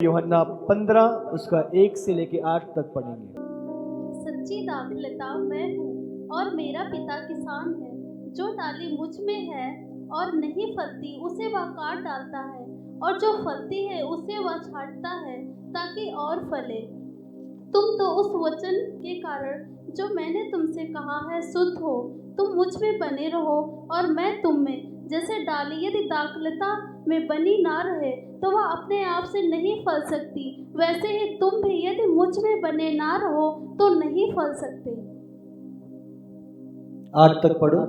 यूहन्ना 15 उसका 1 से लेके 8 तक पढ़ेंगे। सच्ची दाखलता मैं हूँ और मेरा पिता किसान है। जो डाली मुझ में है और नहीं फलती उसे वह काट डालता है, और जो फलती है उसे वह छांटता है ताकि और फले। तुम तो उस वचन के कारण जो मैंने तुमसे कहा है शुद्ध हो। तुम मुझ में बने रहो और मैं तुम में। जैसे डाली यदि दाखलता में बनी ना रहे तो वह अपने आप से नहीं फल सकती, वैसे ही तुम भी यदि मुझ में बने ना रहो तो नहीं फल सकते। 8 तक पढ़ो।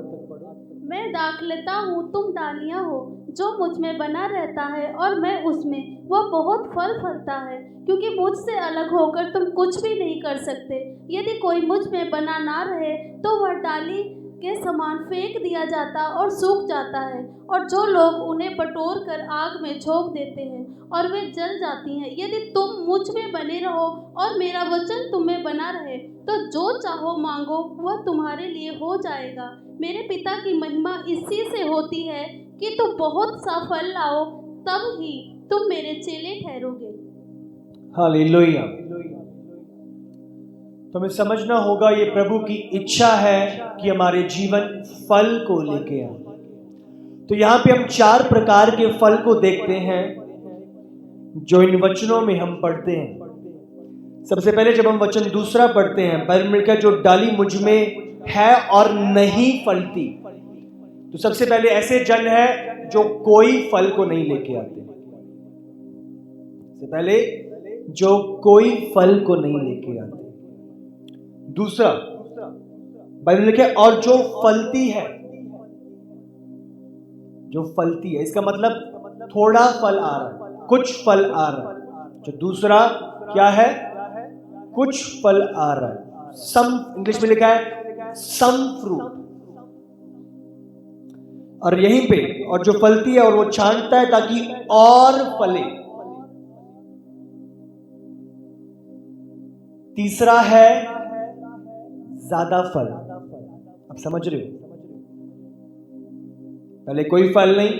मैं दाखलता हूँ, तुम डालियाँ हो। जो मुझ में बना रहता है और मैं उसमें, वह बहुत फल फलता है, क्योंकि मुझसे अलग होकर तुम कुछ भी नहीं कर सकते। यदि कोई मुझ में बना ना रहे तो वह डाली के समान फेंक दिया जाता और सूख जाता है, और जो लोग उन्हें बटोर कर आग में झोंक देते हैं और वे जल जाती हैं। यदि तुम मुझ में बने रहो और मेरा वचन तुम में बना रहे तो जो चाहो मांगो वह तुम्हारे लिए हो जाएगा। मेरे पिता की महिमा इसी से होती है कि तुम बहुत सा फल लाओ, तब ही तुम मेरे चेले ठहरोगे। हालेलुया। तो हमें समझना होगा ये प्रभु की इच्छा है कि हमारे जीवन फल को लेके आए। तो यहाँ पे हम 4 प्रकार के फल को देखते हैं जो इन वचनों में हम पढ़ते हैं। सबसे पहले जब हम वचन दूसरा पढ़ते हैं, बाइबल में लिखा है जो डाली मुझ में है और नहीं फलती। तो सबसे पहले ऐसे जन है जो कोई फल को नहीं लेके आते। सबसे पहले जो कोई फल को नहीं लेके आते। दूसरा बाइबल में लिखा है और जो फलती है, जो फलती है, इसका मतलब थोड़ा फल आ रहा है, कुछ फल आ रहा है। जो दूसरा क्या है, कुछ फल आ रहा है। सम, इंग्लिश में लिखा है सम फ्रूट। और यहीं पे और जो फलती है और वो छांटता है ताकि और फले। तीसरा है ज्यादा फल। आप समझ रहे हो? पहले कोई फल नहीं,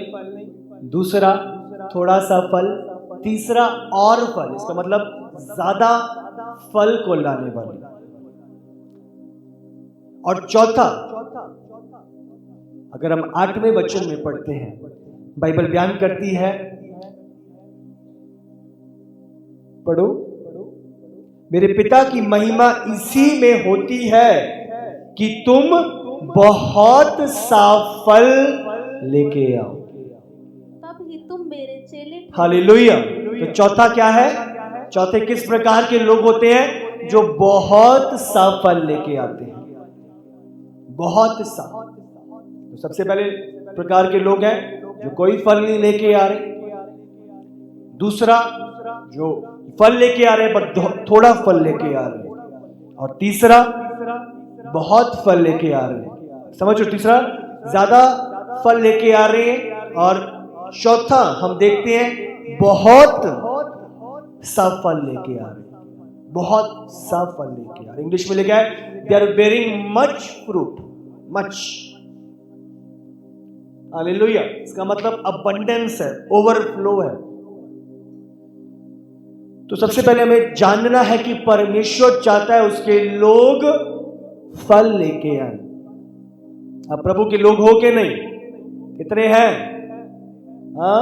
दूसरा थोड़ा सा फल, तीसरा और फल, इसका मतलब ज्यादा फल को लाने वाले। और चौथा, अगर हम 8वें वचन में पढ़ते हैं, बाइबल बयान करती है, पढ़ो, मेरे पिता की महिमा इसी में होती है कि तुम बहुत सा फल लेके आओ, तब ही तुम मेरे चेले। हालेलुया। तो चौथा क्या है? चौथे किस प्रकार के लोग होते हैं? जो बहुत सा फल लेके आते हैं, बहुत सा। तो सबसे पहले प्रकार के लोग हैं जो कोई फल नहीं लेके आ रहे। दूसरा जो फल लेके आ रहे हैं पर थोड़ा फल लेके आ रहे हैं। और तीसरा बहुत फल लेके आ रहे हैं। समझो, तीसरा ज्यादा फल लेके आ रहे हैं। और चौथा हम देखते हैं बहुत सा फल लेके आ रहे हैं, बहुत सा फल लेके आ रहे हैं। इंग्लिश में लिखा है they are bearing much fruit, much. Hallelujah. इसका मतलब अबंडेंस है, ओवरफ्लो है। तो सबसे पहले हमें जानना है कि परमेश्वर चाहता है उसके लोग फल लेके आए। अब प्रभु के लोग हो के नहीं? कितने हैं? हाँ,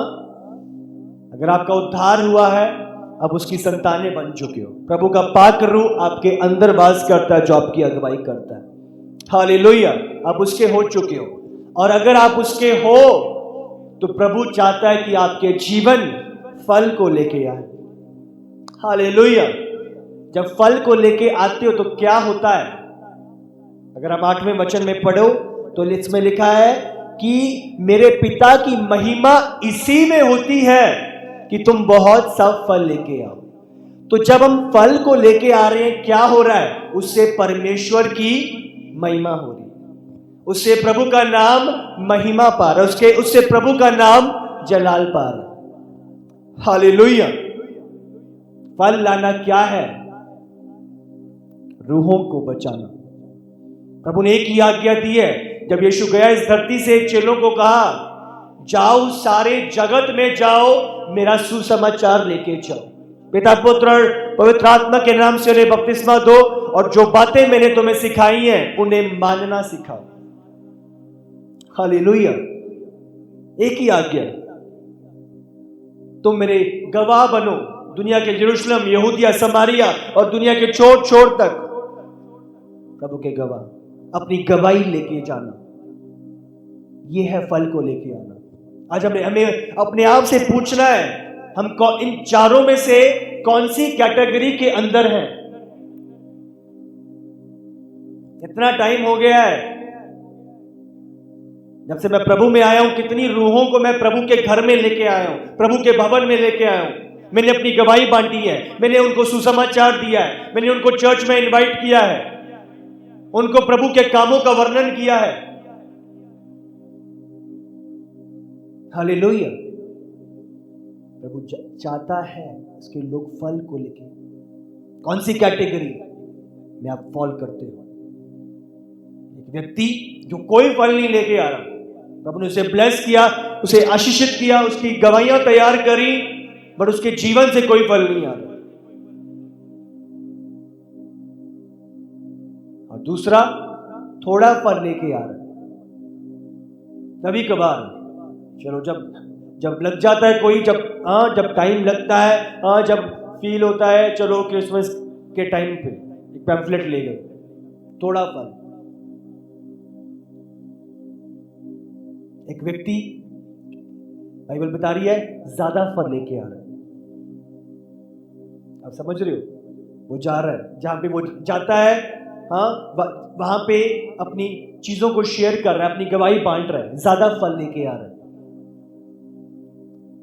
अगर आपका उद्धार हुआ है, अब उसकी संतानें बन चुके हो। प्रभु का पाक रूह आपके अंदर वास करता है, जो आपकी अगुवाई करता है। हालेलुया। आप उसके हो चुके हो। और अगर आप उसके हो तो प्रभु चाहता है कि आपके जीवन फल को लेके आए। हालेलुया। जब फल को लेके आते हो तो क्या होता है? अगर आप 8वें वचन में पढ़ो तो इसमें लिखा है कि मेरे पिता की महिमा इसी में होती है कि तुम बहुत सा फल लेके आओ। तो जब हम फल को लेके आ रहे हैं, क्या हो रहा है? उससे परमेश्वर की महिमा हो रही है, उससे प्रभु का नाम महिमा पा रहा है, उससे प्रभु का नाम जलाल पा रहा है। हालेलुया। फल लाना क्या है? रूहों को बचाना। प्रभु ने एक ही आज्ञा दी है। जब यीशु गया इस धरती से, चेलों को कहा जाओ, सारे जगत में जाओ, मेरा सुसमाचार लेके जाओ। पिता पुत्र और पवित्र आत्मा के नाम से उन्हें बपतिस्मा दो और जो बातें मैंने तुम्हें सिखाई हैं उन्हें मानना सिखाओ। हालेलुया। एक ही आज्ञा, तुम मेरे गवाह बनो दुनिया के यरूशलेम, यहूदिया, समारिया और दुनिया के छोर छोर तक। प्रभु के गवाह, अपनी गवाही लेके जाना, यह है फल को लेके आना। आज हमें अपने आप से पूछना है, हम इन चारों में से कौन सी कैटेगरी के अंदर हैं। कितना टाइम हो गया है जब से मैं प्रभु में आया हूं, कितनी रूहों को मैं प्रभु के घर में लेके आया हूं, प्रभु के भवन में लेके आया हूं। मैंने अपनी गवाही बांटी है, मैंने उनको सुसमाचार दिया है, मैंने उनको चर्च में इनवाइट किया है, उनको प्रभु के कामों का वर्णन किया है। हालेलुया। प्रभु चाहता है उसके लोग फल को लेके। कौन सी कैटेगरी में आप फॉल करते हो? एक व्यक्ति जो कोई फल नहीं लेके आ रहा, प्रभु ने उसे ब्लेस किया, उसे आशीषित किया, उसकी गवाहियां तैयार करी, बट उसके जीवन से कोई फल नहीं आ रहा। और दूसरा थोड़ा फल लेके आ रहा। कभी कभार चलो जब लग जाता है कोई, जब टाइम लगता है, जब फील होता है, चलो क्रिसमस के टाइम पे एक पैम्फलेट ले गए, थोड़ा फल। एक व्यक्ति, बाइबल बता रही है, ज्यादा फल लेके आ रहा है। आप समझ रहे हो? वो जा रहा है, जहां पे वो जाता है, वहां पे अपनी चीजों को शेयर कर रहा है, अपनी गवाही बांट रहा है, ज्यादा फल लेके आ रहा है।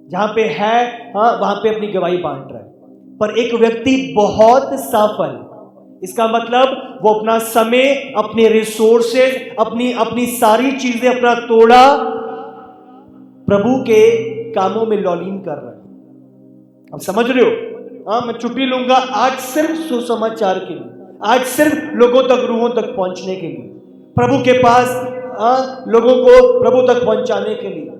जहां पे है, वहां पे अपनी गवाही बांट रहा है। पर एक व्यक्ति बहुत सा फल, इसका मतलब वो अपना समय, अपने रिसोर्सेज, अपनी सारी चीजें अपना तोड़ा प्रभु के कामों में लॉलीन कर रहा है। आप समझ रहे हो? मैं छुट्टी लूंगा आज सिर्फ सुसमाचार के लिए, आज सिर्फ लोगों तक, रूहों तक पहुंचने के लिए, प्रभु के पास लोगों को प्रभु तक पहुंचाने के लिए।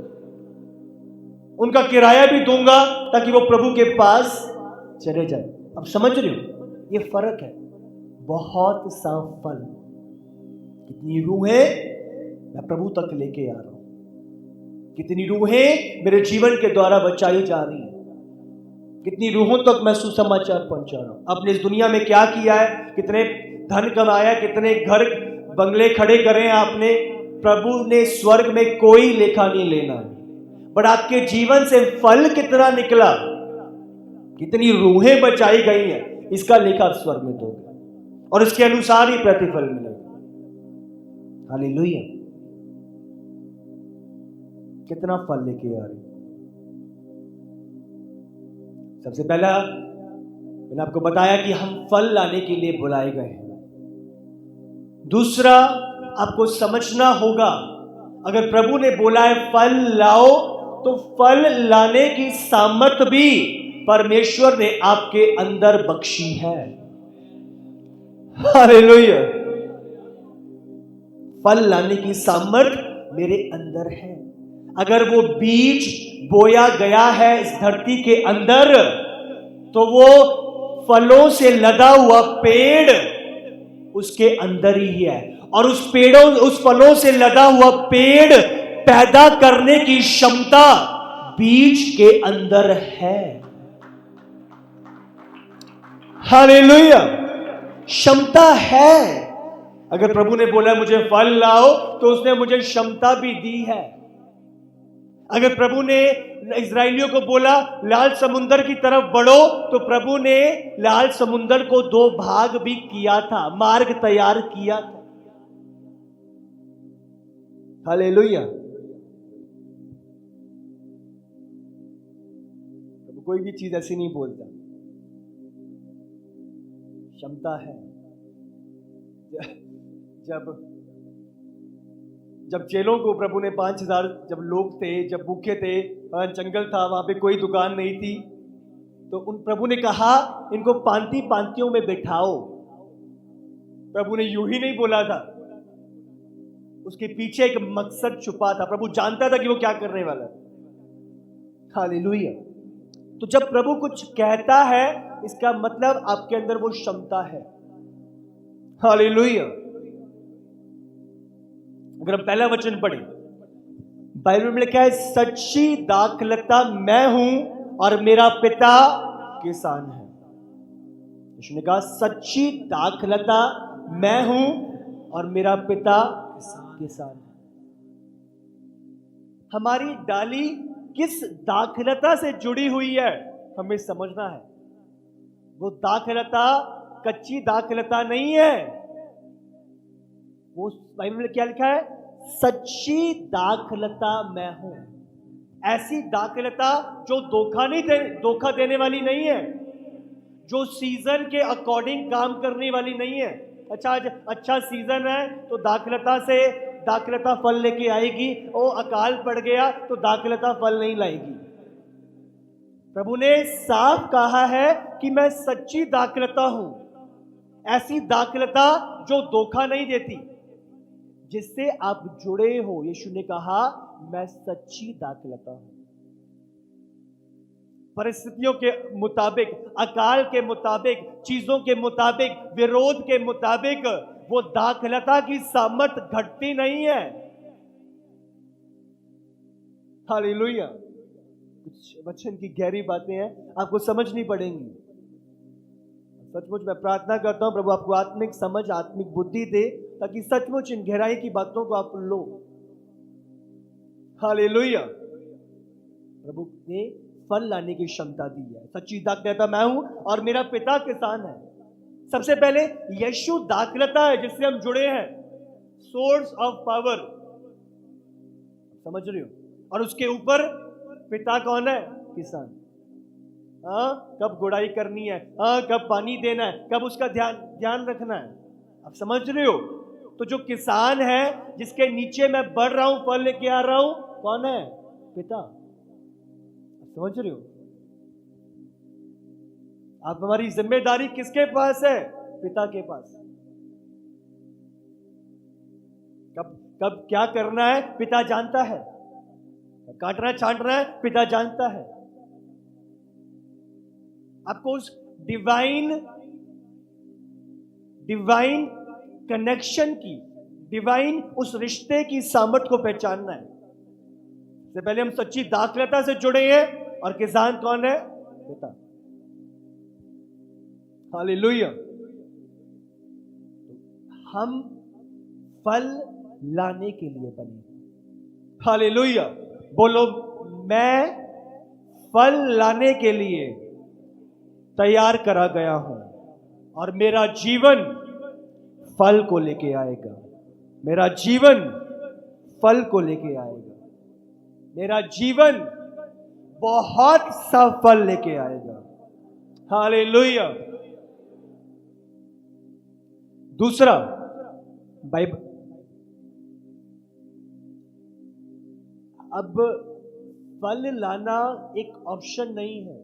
उनका किराया भी दूंगा ताकि वो प्रभु के पास चले जाए। अब समझ रहे हो? ये फर्क है। बहुत सा फल, कितनी रूहें मैं प्रभु तक लेके आ रहा हूं, कितनी रूहें मेरे जीवन के द्वारा बचाई जा रही हैं, कितनी रूहों तक मैं सुसमाचार पहुंचा रहा हूं। आपने इस दुनिया में क्या किया है, कितने धन कमाया, कितने घर बंगले खड़े करे आपने, प्रभु ने स्वर्ग में कोई लेखा नहीं लेना है। बट आपके जीवन से फल कितना निकला, कितनी रूहें बचाई गई हैं, इसका लेखा आप स्वर्ग में दोगे और इसके अनुसार ही प्रतिफल मिलेगा। हालेलुया। कितना फल लेके आ रही? सबसे पहला मैंने आपको बताया कि हम फल लाने के लिए बुलाए गए हैं। दूसरा, आपको समझना होगा, अगर प्रभु ने बोला है फल लाओ, तो फल लाने की सामर्थ भी परमेश्वर ने आपके अंदर बख्शी है। हालेलुया। फल लाने की सामर्थ मेरे अंदर है। अगर वो बीज बोया गया है इस धरती के अंदर, तो वो फलों से लदा हुआ पेड़ उसके अंदर ही है, और उस फलों से लदा हुआ पेड़ पैदा करने की क्षमता बीज के अंदर है। हालेलुया। क्षमता है। अगर प्रभु ने बोला मुझे फल लाओ, तो उसने मुझे क्षमता भी दी है। अगर प्रभु ने इस्राएलियों को बोला लाल समुंदर की तरफ बढ़ो, तो प्रभु ने लाल समुंदर को 2 भाग भी किया था, मार्ग तैयार किया था। हालेलुया। कोई भी चीज ऐसी नहीं बोलता, क्षमता है। जब चेलों को प्रभु ने 5000 जब लोग थे, जब भूखे थे, जंगल था, वहां पे कोई दुकान नहीं थी, तो उन प्रभु ने कहा इनको पांति पांतियों में बैठाओ। प्रभु ने यूं ही नहीं बोला था, उसके पीछे एक मकसद छुपा था। प्रभु जानता था कि वो क्या करने वाला है। हालेलुया। तो जब प्रभु कुछ कहता है, इसका मतलब आपके अंदर वो क्षमता है। हालेलुया। अगर हम पहला वचन पढ़ें, बाइबल में लिखा है, सच्ची दाखलता मैं हूं और मेरा पिता किसान है। यीशु ने कहा, सच्ची दाखलता मैं हूं और मेरा पिता किसान है। हमारी डाली किस दाखलता से जुड़ी हुई है, हमें समझना है। वो दाखलता कच्ची दाखलता नहीं है। वो बाइबल में क्या लिखा है? सच्ची दाखलता मैं हूं। ऐसी दाखलता जो धोखा देने वाली नहीं है, जो सीजन के अकॉर्डिंग काम करने वाली नहीं है। आज अच्छा सीजन है तो दाखलता फल लेके आएगी, ओ अकाल पड़ गया तो दाखलता फल नहीं लाएगी। प्रभु ने साफ कहा है कि मैं सच्ची दाखलता हूं। ऐसी दाखलता जो धोखा नहीं देती, जिससे आप जुड़े हो। यीशु ने कहा, मैं सच्ची दाखलता हूं। परिस्थितियों के मुताबिक, अकाल के मुताबिक, चीजों के मुताबिक, विरोध के मुताबिक वो दाखलता की सामर्थ घटती नहीं है। हालेलुया। कुछ वचन की गहरी बातें हैं, आपको समझनी पड़ेंगी। सचमुच मैं प्रार्थना करता हूं प्रभु आपको आत्मिक समझ, आत्मिक बुद्धि दे, ताकि सचमुच इन गहराई की बातों को आप लो। हालेलुया। प्रभु ने फल लाने की क्षमता दी है। सच्ची दाखलता मैं हूं और मेरा पिता किसान है। सबसे पहले यीशु दाखलता है जिससे हम जुड़े हैं, सोर्स ऑफ पावर, समझ रहे हो? और उसके ऊपर पिता कौन है? किसान। कब गुड़ाई करनी है, कब पानी देना है, कब उसका ध्यान रखना है, आप समझ रहे हो? तो जो किसान है, जिसके नीचे मैं बढ़ रहा हूं, फल लेके आ रहा हूं, कौन है? पिता। समझ रहे हो? आप हमारी जिम्मेदारी किसके पास है? पिता के पास। कब क्या करना है पिता जानता है। काटना छांटना है पिता जानता है। आपको उस डिवाइन कनेक्शन की, डिवाइन उस रिश्ते की सामर्थ को पहचानना है। सबसे पहले हम सच्ची दाखलता से जुड़े हैं, और किसान कौन है? पिता। हालेलुया। हम फल लाने के लिए बने। हालेलुया। बोलो, मैं फल लाने के लिए तैयार करा गया हूं, और मेरा जीवन फल को लेके आएगा। मेरा जीवन फल को लेके आएगा। मेरा जीवन बहुत सा फल लेके आएगा। हालेलुया। दूसरा, बाइबल अब फल लाना एक ऑप्शन नहीं है,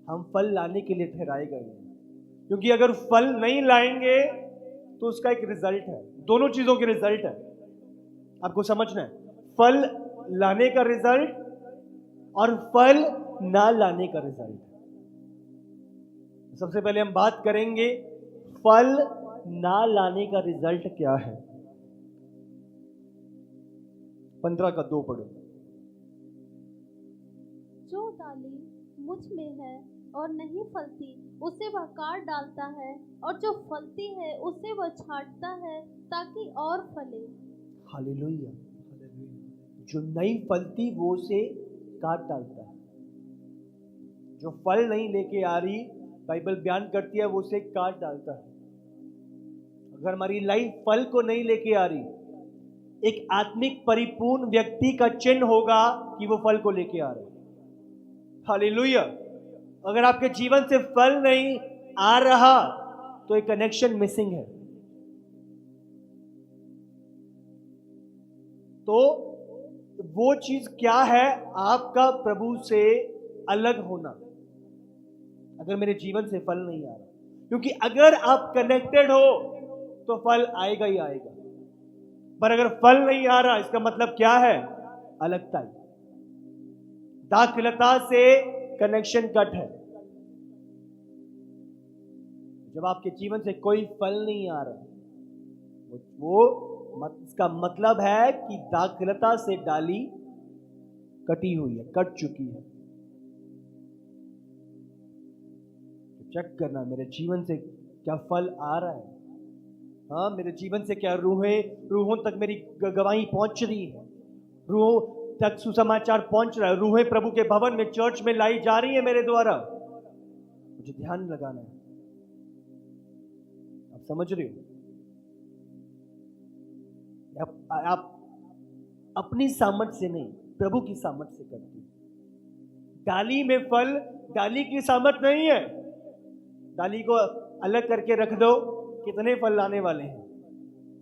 हम फल लाने के लिए ठहराए गए हैं। क्योंकि अगर फल नहीं लाएंगे तो उसका एक रिजल्ट है, दोनों चीजों के रिजल्ट है, आपको समझना है। फल लाने का रिजल्ट और फल ना लाने का रिजल्ट। सबसे पहले हम बात करेंगे फल ना लाने का रिजल्ट क्या है। 15:2 पढ़ो। जो डाली मुझ में है और नहीं फलती, उसे वह काट डालता है, और जो फलती है उसे वह छांटता है ताकि और फले। हालेलुया। जो नहीं फलती वो उसे काट डालता है। जो फल नहीं लेके आ रही, बाइबल बयान करती है, वो उसे काट डालता है। अगर हमारी लाइफ फल को नहीं लेके आ रही, एक आत्मिक परिपूर्ण व्यक्ति का चिन्ह होगा कि वो फल को लेके आ रहा है। हालेलुया। अगर आपके जीवन से फल नहीं आ रहा तो एक कनेक्शन मिसिंग है। तो वो चीज क्या है? आपका प्रभु से अलग होना। अगर मेरे जीवन से फल नहीं आ रहा, क्योंकि अगर आप कनेक्टेड हो तो फल आएगा ही आएगा, पर अगर फल नहीं आ रहा, इसका मतलब क्या है? अलगता। दाखलता से कनेक्शन कट है। जब आपके जीवन से कोई फल नहीं आ रहा, इसका मतलब है कि दाखलता से डाली कटी हुई है, कट चुकी है। तो चेक करना, मेरे जीवन से क्या फल आ रहा है। हाँ, मेरे जीवन से क्या रूहों तक मेरी गवाही पहुंच रही है, रूहों तक सुसमाचार पहुंच रहा है, रूहें प्रभु के भवन में, चर्च में लाई जा रही है मेरे द्वारा। मुझे ध्यान लगाना है। आप समझ रहे हो? आप अपनी सामर्थ से नहीं, प्रभु की सामर्थ से करते हो। डाली में फल डाली की सामर्थ नहीं है। डाली को अलग करके रख दो, कितने फल लाने वाले हैं,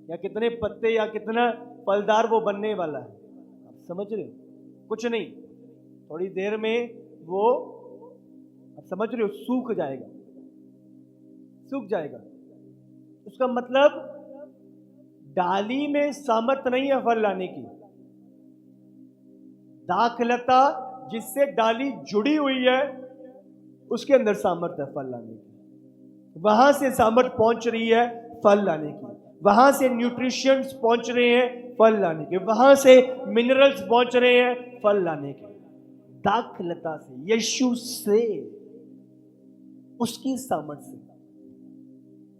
या कितने पत्ते, या कितना फलदार वो बनने वाला है। आप समझ रहे हो? कुछ नहीं, थोड़ी देर में वो, आप समझ रहे हो, सूख जाएगा, सूख जाएगा। उसका मतलब डाली में सामर्थ नहीं है फल लाने की। दाखलता जिससे डाली जुड़ी हुई है, उसके अंदर सामर्थ है फल लाने की। वहां से सामर्थ पहुंच रही है फल लाने की, वहां से न्यूट्रिशंस पहुंच रहे हैं फल लाने के, वहां से मिनरल्स पहुंच रहे हैं फल लाने के। दाखलता से, यीशु से, उसकी सामर्थ से।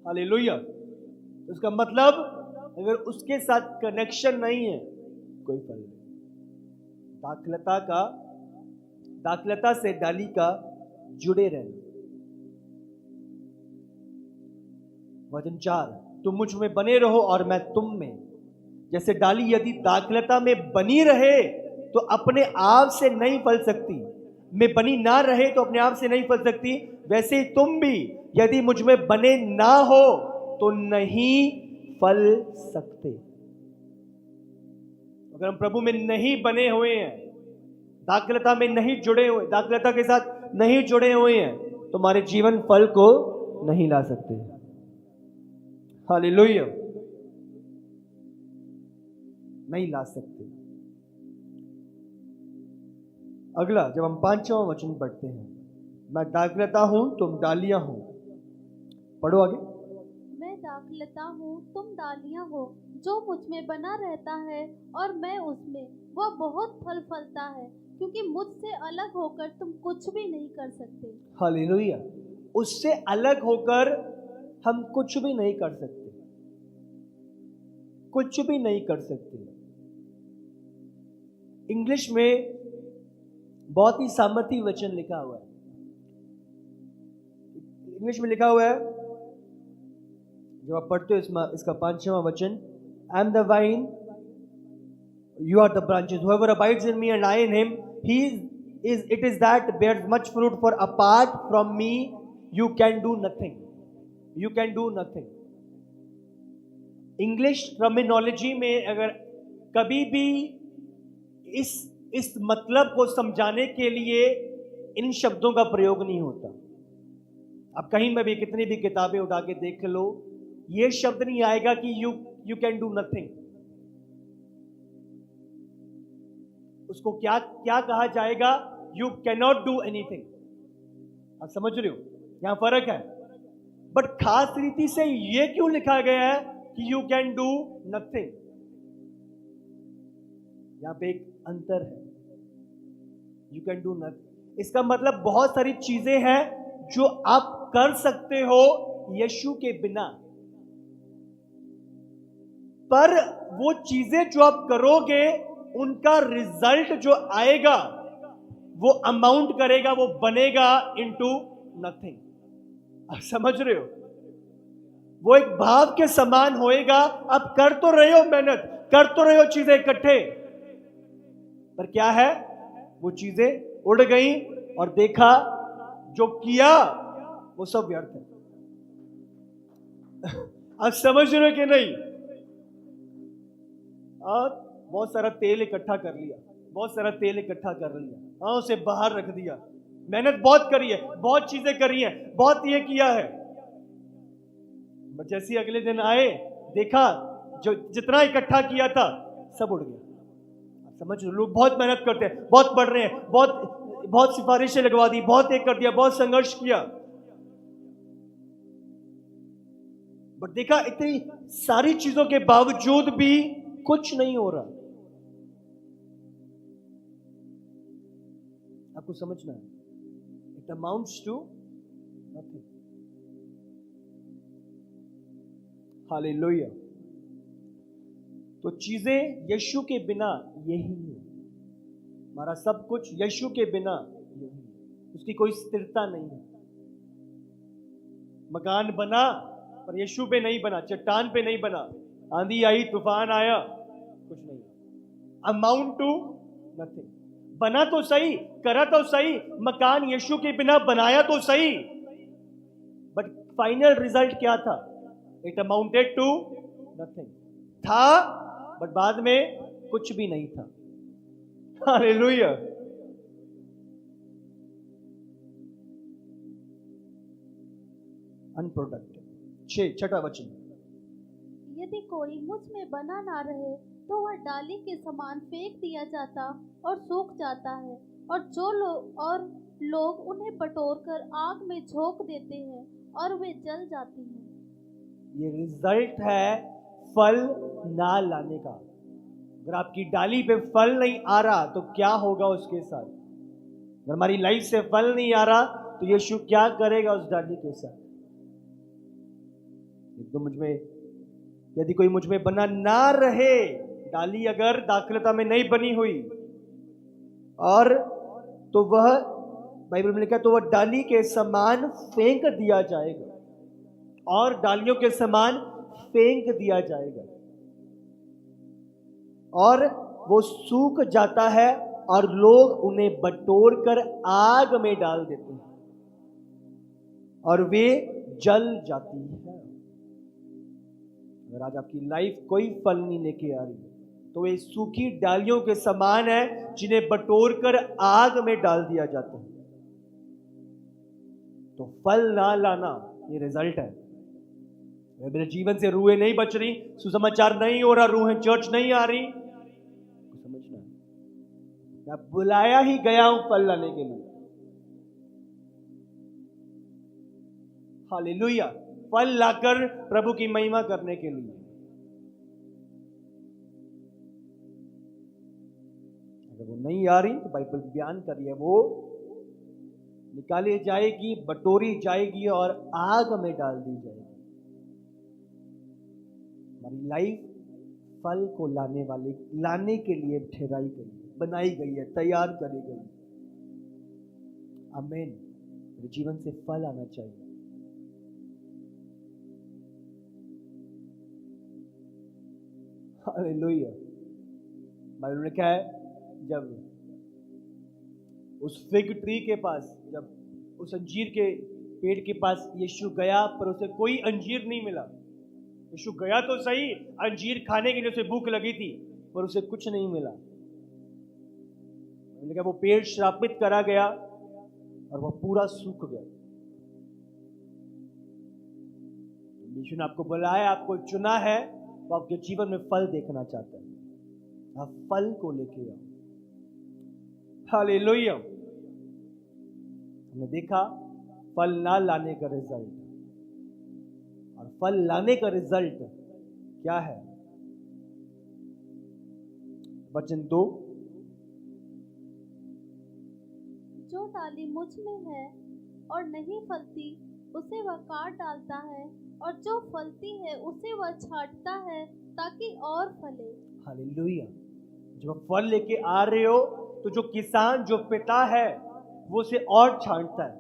हालेलुया। उसका मतलब अगर उसके साथ कनेक्शन नहीं है, कोई फल नहीं। दाखलता से डाली का जुड़े रहना। वचन 4, तुम मुझ में बने रहो और मैं तुम में। जैसे डाली यदि दाखलता में बनी रहे तो अपने आप से नहीं फल सकती, में बनी ना रहे तो अपने आप से नहीं फल सकती, वैसे ही तुम भी यदि मुझ में बने ना हो तो नहीं फल सकते। अगर हम प्रभु में नहीं बने हुए हैं, दाखलता में नहीं जुड़े हुए, दाखलता के साथ नहीं जुड़े हुए हैं, तो हमारे जीवन फल को नहीं ला सकते। हालेलुया, नहीं ला सकते। अगला, जब हम 5वां वचन पढ़ते हैं, मैं दाखलता हूं तुम डालियां हो। पढ़ो आगे। मैं दाखलता हूँ तुम डालियां हो, जो मुझ में बना रहता है और मैं उसमें, वह बहुत फल फलता है, क्योंकि मुझसे अलग होकर तुम कुछ भी नहीं कर सकते। हालेलुया। उससे अलग होकर हम कुछ भी नहीं कर सकते, कुछ भी नहीं कर सकते। इंग्लिश में बहुत ही सामर्थी वचन लिखा हुआ है। इंग्लिश में लिखा हुआ है, जब आप पढ़ते हो इसका 5वां वचन, I am the vine, you are the branches, whoever abides in me and I in him, it is that bears much fruit, for apart from me you can do nothing. You can do nothing. English terminology में अगर कभी भी इस मतलब को समझाने के लिए इन शब्दों का प्रयोग नहीं होता। आप कहीं में भी कितनी भी किताबें उठा के देख लो, ये शब्द नहीं आएगा कि यू कैन डू नथिंग। उसको क्या क्या कहा जाएगा? You can not do anything. आप समझ रहे हो, यहां फर्क है। बट खास रीति से ये क्यों लिखा गया है कि यू कैन डू नथिंग? यहां पे एक अंतर है। यू कैन डू नथिंग, इसका मतलब बहुत सारी चीजें हैं जो आप कर सकते हो यीशु के बिना, पर वो चीजें जो आप करोगे उनका रिजल्ट जो आएगा वो अमाउंट करेगा, वो बनेगा इनटू नथिंग। आप समझ रहे हो? वो एक भाव के समान होएगा। आप कर तो रहे हो मेहनत, कर तो रहे हो चीजें इकट्ठे, पर क्या है, वो चीजें उड़ गई और देखा जो किया वो सब व्यर्थ है। आप समझ रहे हो कि नहीं? और बहुत सारा तेल इकट्ठा कर लिया, बहुत सारा तेल इकट्ठा कर लिया, हाँ, उसे बाहर रख दिया, मेहनत बहुत करी है, बहुत चीजें करी हैं, बहुत ये किया है, जैसे अगले दिन आए देखा जो जितना इकट्ठा किया था सब उड़ गया। समझ लो, लोग बहुत मेहनत करते हैं, बहुत पढ़ रहे हैं, बहुत बहुत सिफारिशें लगवा दी, बहुत एक कर दिया, बहुत संघर्ष किया, बट देखा इतनी सारी चीजों के बावजूद भी कुछ नहीं हो रहा। आपको समझना है, it amounts to nothing. Hallelujah. तो चीजें यीशु के बिना यही है, हमारा सब कुछ यीशु के बिना यही है, उसकी कोई स्थिरता नहीं है। मकान बना पर यीशु पे नहीं बना, चट्टान पे नहीं बना, आंधी आई तूफान आया, कुछ नहीं। Amount to nothing. बना तो सही, करा तो सही, मकान यीशु के बिना बनाया तो सही, बट फाइनल रिजल्ट क्या था? It amounted to nothing. था बट बाद में कुछ भी नहीं था। हालेलुया। अनप्रोडक्टिव। छठा वचन, यदि कोई मुझ में बना ना रहे तो वह डाली के समान फेंक दिया जाता और सूख जाता है, और लोग उन्हें बटोरकर आग में झोंक देते हैं और वे जल जाती हैं। ये रिजल्ट है फल ना लाने का। अगर आपकी डाली पे फल नहीं आ रहा तो क्या होगा उसके साथ? अगर हमारी लाइफ से फल नहीं आ रहा तो यीशु क्या करेगा उस डाली के साथ? यदि कोई मुझ में बना ना रहे, डाली अगर दाखलता में नहीं बनी हुई, और तो वह, बाइबल में लिखा, तो वह डाली के समान फेंक दिया जाएगा, और डालियों के समान फेंक दिया जाएगा, और वो सूख जाता है और लोग उन्हें बटोर कर आग में डाल देते हैं और वे जल जाती है। अगर आज आपकी लाइफ कोई फल नहीं लेके आ रही तो वे सूखी डालियों के समान है जिन्हें बटोर कर आग में डाल दिया जाता है। तो फल ना लाना ये रिजल्ट है। मेरे जीवन से रूहें नहीं बच रही, सुसमाचार नहीं हो रहा, रूहें चर्च नहीं आ रही, समझना मैं बुलाया ही गया हूं फल लाने के लिए। हालेलुया। फल लाकर प्रभु की महिमा करने के लिए। अगर वो नहीं आ रही तो बाइबल बयान कर रही है वो निकाली जाएगी, बटोरी जाएगी और आग में डाल दी जाएगी। हमारी लाइफ फल को लाने के लिए ठहराई गई है, बनाई गई है, तैयार करी गई। आमीन। मेरे जीवन से फल आना चाहिए। हालेलुया। बाइबल में क्या है, जब उस फिग ट्री के पास, जब उस अंजीर के पेड़ के पास यीशु गया पर उसे कोई अंजीर नहीं मिला। यीशु गया तो सही, अंजीर खाने के लिए उसे भूख लगी थी, पर उसे कुछ नहीं मिला। वो पेड़ श्रापित करा गया और वह पूरा सूख गया। यीशु ने आपको बुलाया, आपको चुना है, वो आपके जीवन में फल देखना चाहता है। आप फल को लेके आओ। हालेलुया। हमने देखा फल ना लाने का रिजल्ट, और फल लाने का रिजल्ट क्या है? वचन 2, जो डाली मुझ में है और नहीं फलती उसे वह काट डालता है, और जो फलती है उसे वह छांटता है ताकि और फले। हालेलुया। जब फल लेके आ रहे हो तो जो किसान, जो पिता है, वो उसे और छांटता है,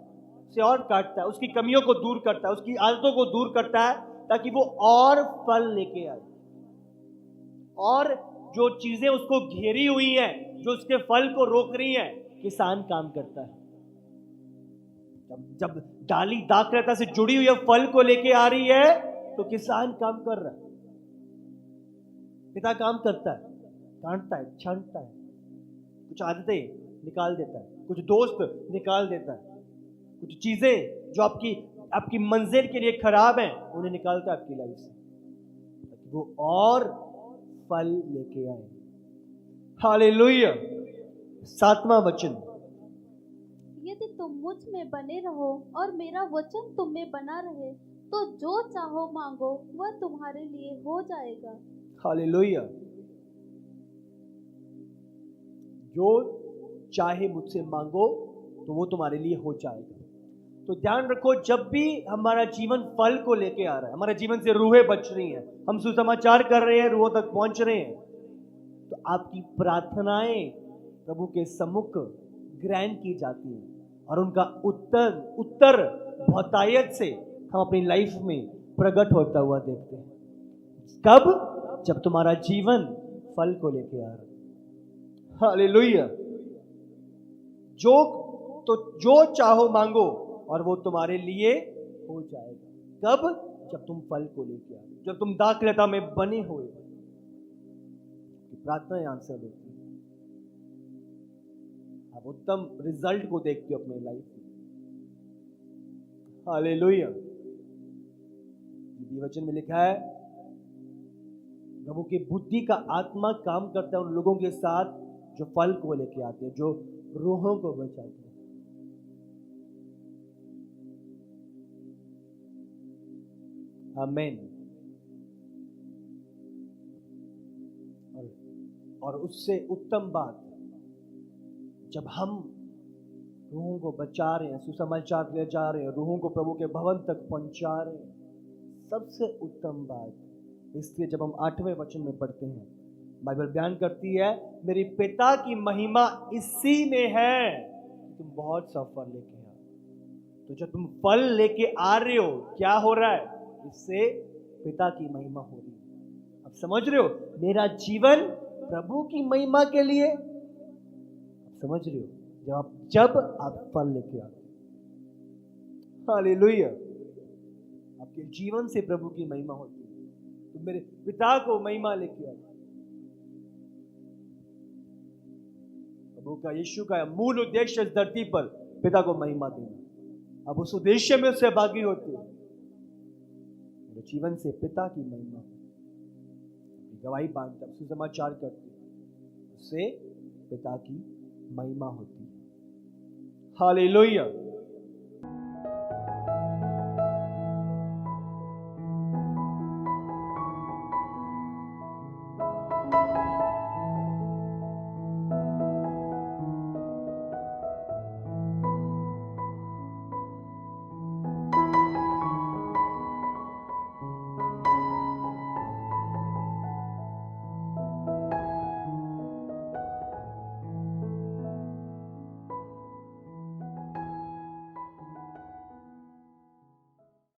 उसे और काटता है, उसकी कमियों को दूर करता है, उसकी आदतों को दूर करता है ताकि वो और फल लेके आए। और जो चीजें उसको घेरी हुई हैं, जो उसके फल को रोक रही हैं, किसान काम करता है। जब डाली दाखलता से जुड़ी हुई है, फल को लेके आ रही है, तो किसान काम कर रहा है, पिता काम करता है, काटता है, छांटता है, कुछ आदतें निकाल देता है, कुछ दोस्त निकाल देता है, कुछ चीजें जो आपकी मंजिल के लिए खराब हैं उन्हें निकालता है आपकी लाइफ से, ताकि वो और फल लेके आए। हालेलुया। 7वां वचन, यदि तुम मुझ में बने रहो और मेरा वचन तुम में बना रहे तो जो चाहो मांगो वह तुम्हारे लिए हो जाएगा। हालेलुया। जो चाहे मुझसे मांगो तो वो तुम्हारे लिए हो जाएगा। तो ध्यान रखो, जब भी हमारा जीवन फल को लेके आ रहा है, हमारे जीवन से रूहें बच रही हैं, हम सुसमाचार कर रहे हैं, रूहों तक पहुंच रहे हैं, तो आपकी प्रार्थनाएं प्रभु के सम्मुख ग्रहण की जाती हैं और उनका उत्तर बहुतायत से हम अपनी लाइफ में प्रकट होता हुआ देखते हैं। कब? जब तुम्हारा जीवन फल को लेके आ रहा है। हालेलुया। जो चाहो मांगो और वो तुम्हारे लिए हो जाएगा। कब? जब तुम फल को लेके आओ, जब तुम दाखलता में बने हुए, प्रार्थनाएं आंसर होती है। आप उत्तम रिजल्ट को देखते हो अपने लाइफ में। हालेलुया। वचन में लिखा है, प्रभु की बुद्धि का आत्मा काम करता है उन लोगों के साथ जो फल को लेके आते हैं, जो रूहों को बचाते हैं। आमीन। और उससे उत्तम बात, जब हम रूहों को बचा रहे हैं, सुसमाचार ले जा रहे हैं, रूहों को प्रभु के भवन तक पहुंचा रहे हैं, सबसे उत्तम बात, इसलिए जब हम 8वें वचन में पढ़ते हैं, बाइबल बयान करती है, मेरी पिता की महिमा इसी में है कि तुम बहुत सा फल लेके आओ। तो जब तुम फल लेके आ रहे हो, क्या हो रहा है? इससे पिता की महिमा हो रही है। अब समझ रहे हो, मेरा जीवन प्रभु की महिमा के लिए। अब समझ रहे हो, जब आप फल लेके आओ। हालेलुया। आपके जीवन से प्रभु की महिमा होती है, तो मेरे पिता को महिमा लेके आओ। प्रभु का, यीशु का मूल उद्देश्य इस धरती पर पिता को महिमा देना। अब उस उद्देश्य में उससे भागी होते हो, मेरे जीवन से पिता की महिमा, गवाही बांधता, सुसमाचार करते, उससे पिता की महिमा होती है। हालेलुया।